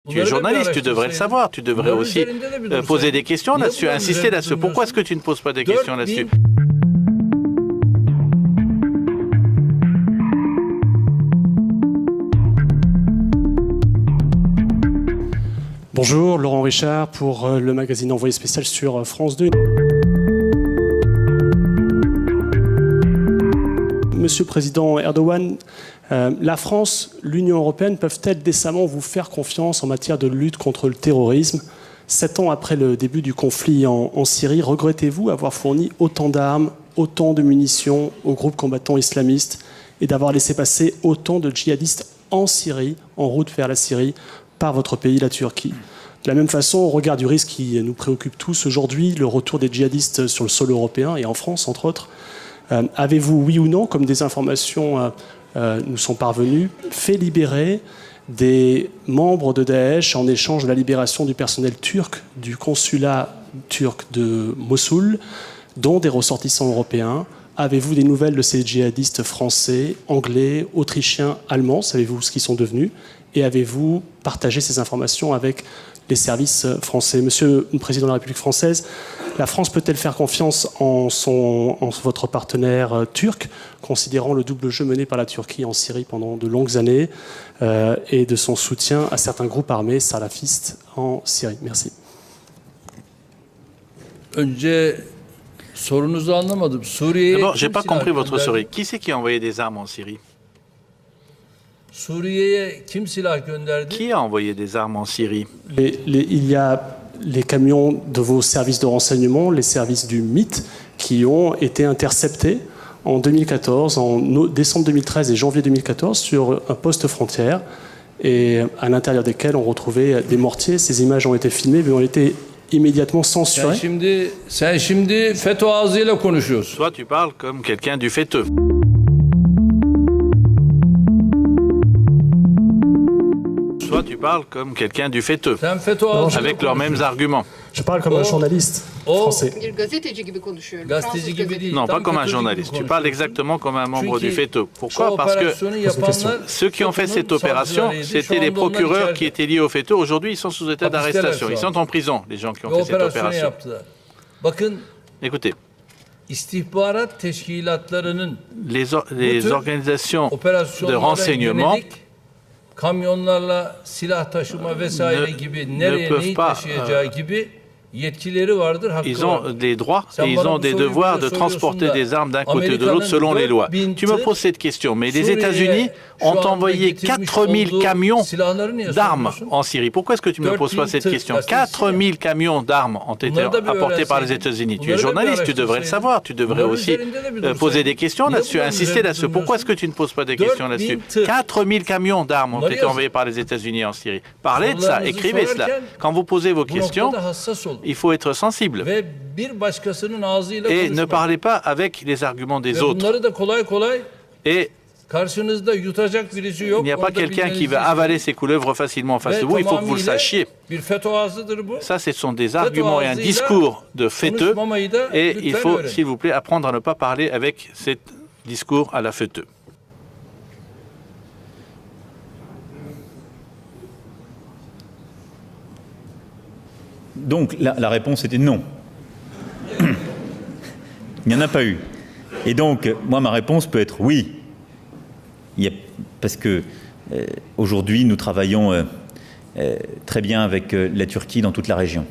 Tu es journaliste, tu devrais le savoir. Tu devrais aussi poser des questions là-dessus, insister là-dessus. Pourquoi est-ce que tu ne poses pas des questions là-dessus? Bonjour, Laurent Richard pour le magazine Envoyé spécial sur France 2. Monsieur le Président Erdogan, la France, l'Union européenne peuvent-elles décemment vous faire confiance en matière de lutte contre le terrorisme? 7 ans après le début du conflit en Syrie, regrettez-vous avoir fourni autant d'armes, autant de munitions aux groupes combattants islamistes et d'avoir laissé passer autant de djihadistes en Syrie, en route vers la Syrie, par votre pays, la Turquie? De la même façon, au regard du risque qui nous préoccupe tous aujourd'hui, le retour des djihadistes sur le sol européen et en France, entre autres, avez-vous, oui ou non, comme des informations nous sont parvenues, fait libérer des membres de Daesh en échange de la libération du personnel turc du consulat turc de Mossoul, dont des ressortissants européens? Avez-vous des nouvelles de ces djihadistes français, anglais, autrichiens, allemands? Savez-vous ce qu'ils sont devenus? Et avez-vous partagé ces informations avec les services français? Monsieur le Président de la République française, la France peut-elle faire confiance en votre partenaire turc, considérant le double jeu mené par la Turquie en Syrie pendant de longues années et de son soutien à certains groupes armés salafistes en Syrie? Merci. D'abord, je n'ai pas compris votre souris. Qui c'est qui a envoyé des armes en Syrie? Qui a envoyé des armes en Syrie? Il y a les camions de vos services de renseignement, les services du MIT, qui ont été interceptés en 2014, en décembre 2013 et janvier 2014, sur un poste frontière, et à l'intérieur desquels on retrouvait des mortiers. Ces images ont été filmées, mais ont été immédiatement censurées. Toi, tu parles comme quelqu'un du FETÖ. Toi, tu parles comme quelqu'un du FETÖ, avec leurs mêmes arguments. Je parle comme un journaliste français. Non, pas comme un journaliste. Tu parles exactement comme un membre du FETÖ. Pourquoi? Parce que ceux qui ont fait cette opération, c'était les procureurs qui étaient liés au FETÖ. Aujourd'hui, ils sont sous état d'arrestation. Ils sont en prison, les gens qui ont fait cette opération. Écoutez, les organisations de renseignement ne peuvent pas. Ils ont des droits et ils ont des devoirs de transporter des armes d'un côté ou de l'autre selon les lois. Tu me poses cette question, mais les États-Unis ont envoyé 4000 camions d'armes en Syrie. Pourquoi est-ce que tu ne me poses pas cette question? 4000 camions d'armes ont été apportés par les États-Unis. Tu es journaliste, tu devrais le savoir. Tu devrais aussi poser des questions là-dessus, insister là-dessus. Pourquoi est-ce que tu ne poses pas des questions là-dessus? 4000 camions d'armes ont été envoyés par les États-Unis en Syrie. Parlez de ça, écrivez cela. Quand vous posez vos questions, il faut être sensible et ne parlez pas avec les arguments des autres. Et il n'y a pas quelqu'un qui va avaler ses couleuvres facilement en face de vous, il faut que vous le sachiez. Ça, ce sont des arguments et un discours de FETÖ, et il faut, s'il vous plaît, apprendre à ne pas parler avec ce discours à la FETÖ. Donc la réponse était non. Il n'y en a pas eu. Et donc, moi, ma réponse peut être oui. Parce que aujourd'hui, nous travaillons très bien avec la Turquie dans toute la région.